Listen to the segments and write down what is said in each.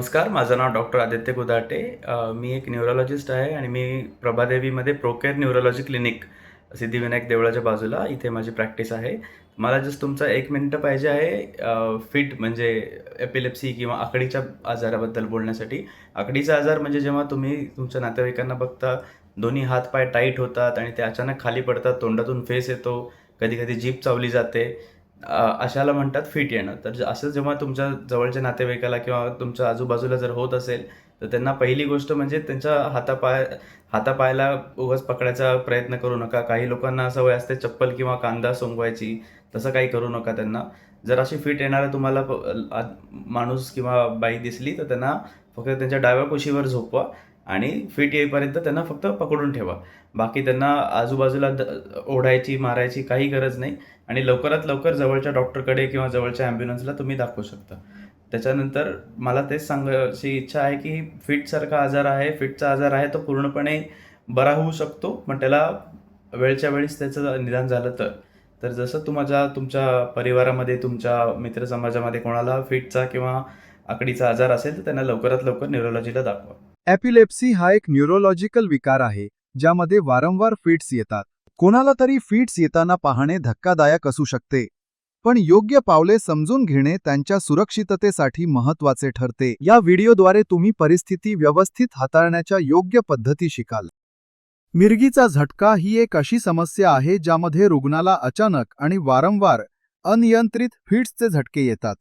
नमस्कार, माझं नाव डॉक्टर आदित्य कुदाटे. मी एक न्यूरोलॉजिस्ट आहे आणि मी प्रभादेवीमध्ये प्रोकेअर न्यूरोलॉजी क्लिनिक सिद्धिविनायक देवळाच्या बाजूला इथे माझी प्रॅक्टिस आहे. मला जस्ट तुमचा 1 मिनिटं पाहिजे आहे फिट म्हणजे एपिलेप्सी किंवा आकडीच्या आजाराबद्दल बोलण्यासाठी. आकडीचा आजार म्हणजे जेव्हा तुम्ही तुमच्या नातेवाईकांना बघता, दोन्ही हात-पाय टाईट होतात आणि ते अचानक खाली पडतात, तोंडातून फेस येतो, कधी-कधी जीभ चावली जाते. अशाला म्हणतात फिट येणं. तर असं जेव्हा तुमच्या जवळच्या नातेवाईकाला किंवा तुमच्या आजूबाजूला जर होत असेल, तर त्यांना पहिली गोष्ट म्हणजे त्यांच्या हातापायाला उगाच पकडायचा प्रयत्न करू नका. काही लोकांना सवय असते चप्पल किंवा कांदा सोंगवायची, तसं काही करू नका त्यांना. जर अशी फिट येणारा तुम्हाला माणूस किंवा बाई दिसली, तर त्यांना फक्त त्यांच्या डाव्या कुशीवर झोपवा आणि फिट येईपर्यंत त्यांना फक्त पकडून ठेवा. बाकी त्यांना आजूबाजूला ओढायची, मारायची काही गरज नाही. आणि लवकरात लवकर जवळच्या डॉक्टरकडे किंवा जवळच्या ॲम्ब्युलन्सला तुम्ही दाखवू शकता. त्याच्यानंतर मला तेच सांगायची इच्छा आहे, की फिटसारखा आजार आहे, फिटचा आजार आहे तो पूर्णपणे बरा होऊ शकतो, पण त्याला वेळच्या वेळीच त्याचं निदान झालं तर. तर जसं तुमच्या परिवारामध्ये, तुमच्या मित्रसमाजामध्ये कोणाला फिटचा किंवा आकडीचा आजार असेल, तर त्यांना लवकरात लवकर न्यूरोलॉजीला दाखवा. एपिलेप्सी हा एक न्यूरोलॉजिकल विकार आहे ज्यामध्ये वारंवार फिट्स येतात. कोणाला तरी फिट्स येताना पाहणे धक्कादायक असू शकते, पण योग्य पावले समजून घेणे त्यांच्या सुरक्षिततेसाठी महत्त्वाचे ठरते. या व्हिडिओद्वारे तुम्ही परिस्थिती व्यवस्थित हाताळण्याच्या योग्य पद्धती शिकाल. मिरगीचा झटका ही एक अशी समस्या आहे ज्यामध्ये रुग्णाला अचानक आणि वारंवार अनियंत्रित फिट्सचे झटके येतात.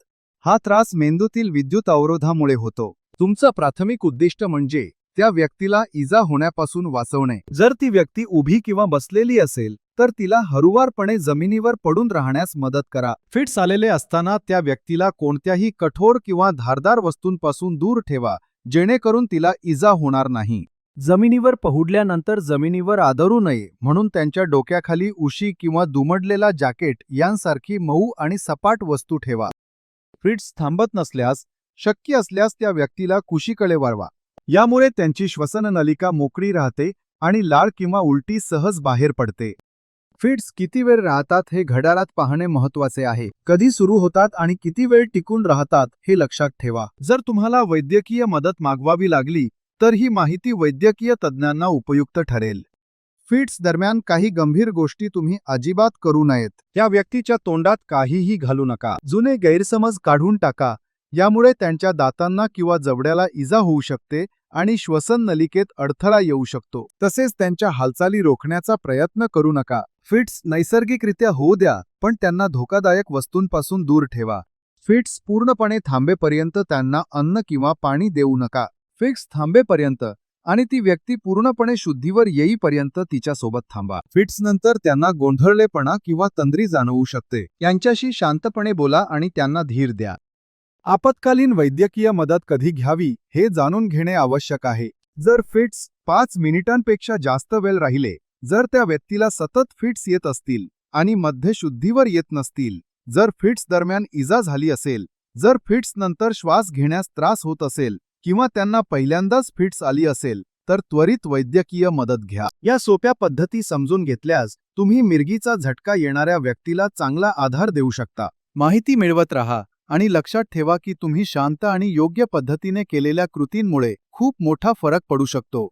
हा त्रास मेंदूतील विद्युत अवरोधामुळे होतो. तुमचं प्राथमिक उद्दिष्ट म्हणजे त्या व्यक्तीला इजा होण्यापासून वाचवणे. जर ती व्यक्ती उभी किंवा बसलेली असेल तर तिला हळुवारपणे जमिनीवर पडून राहण्यास मदत करा. फिट्स आलेले असताना त्या व्यक्तीला कोणत्याही कठोर किंवा धारदार वस्तूंपासून दूर ठेवा, जेणेकरून तिला इजा होणार नाही. जमिनीवर पहुडल्यानंतर जमिनीवर आदरू नये म्हणून त्यांच्या डोक्याखाली उशी किंवा दुमडलेला जॅकेट यांसारखी मऊ आणि सपाट वस्तू ठेवा. फिट्स थांबत नसल्यास शक्य असल्यास त्या व्यक्तीला कुशीकडे वळवा. यामुळे त्यांची श्वसन नलिका मोकळी राहते आणि लाळ किंवा उलटी सहज बाहेर पडते. फिट्स किती वेळ राहतात हे घड्याळात पाहणे महत्त्वाचे आहे. कधी सुरू होतात आणि किती वेळ टिकून राहतात हे लक्षात ठेवा. जर तुम्हाला वैद्यकीय मदत मागवावी लागली तर ही माहिती वैद्यकीय तज्ज्ञांना उपयुक्त ठरेल. फिट्स दरम्यान काही गंभीर गोष्टी तुम्ही अजिबात करू नयेत. त्या व्यक्तीच्या तोंडात काहीही घालू नका. जुने गैरसमज काढून टाका. यामुळे त्यांच्या दातांना किंवा जबड्याला इजा होऊ शकते आणि श्वसन नलिकेत अडथळा येऊ शकतो. तसेच त्यांच्या हालचाली रोखण्याचा प्रयत्न करू नका. फिट्स नैसर्गिकरित्या होऊ द्या, पण त्यांना धोकादायक वस्तूंपासून दूर ठेवा. फिट्स पूर्णपणे थांबेपर्यंत त्यांना अन्न किंवा पाणी देऊ नका. फिट्स थांबेपर्यंत आणि ती व्यक्ती पूर्णपणे शुद्धीवर येईपर्यंत तिच्यासोबत थांबा. फिट्स नंतर त्यांना गोंधळलेपणा किंवा तंद्री जाणवू शकते. यांच्याशी शांतपणे बोला आणि त्यांना धीर द्या. आपत्कालीन वैद्यकीय मदत कधी घ्यावी हे जाणून घेणे आवश्यक आहे. जर फिट्स 5 मिनिटांपेक्षा जास्त वेळ राहिले, जर त्या व्यक्तीला सतत फिट्स येत असतील आणि मध्ये शुद्धीवर येत नसतील, जर फिट्स दरम्यान इजा झाली असेल, जर फिट्स नंतर श्वास घेण्यास त्रास होत असेल किंवा त्यांना पहिल्यांदाच फिट्स आली असेल, तर त्वरित वैद्यकीय मदत घ्या. या सोप्या पद्धती समजून घेतल्यास तुम्ही मिरगीचा झटका येणाऱ्या व्यक्तीला चांगला आधार देऊ शकता. माहिती मिळवत राहा आणि लक्षात ठेवा की तुम्ही शांत आणि योग्य पद्धतीने केलेल्या कृतींमुळे खूप मोठा फरक पडू शकतो.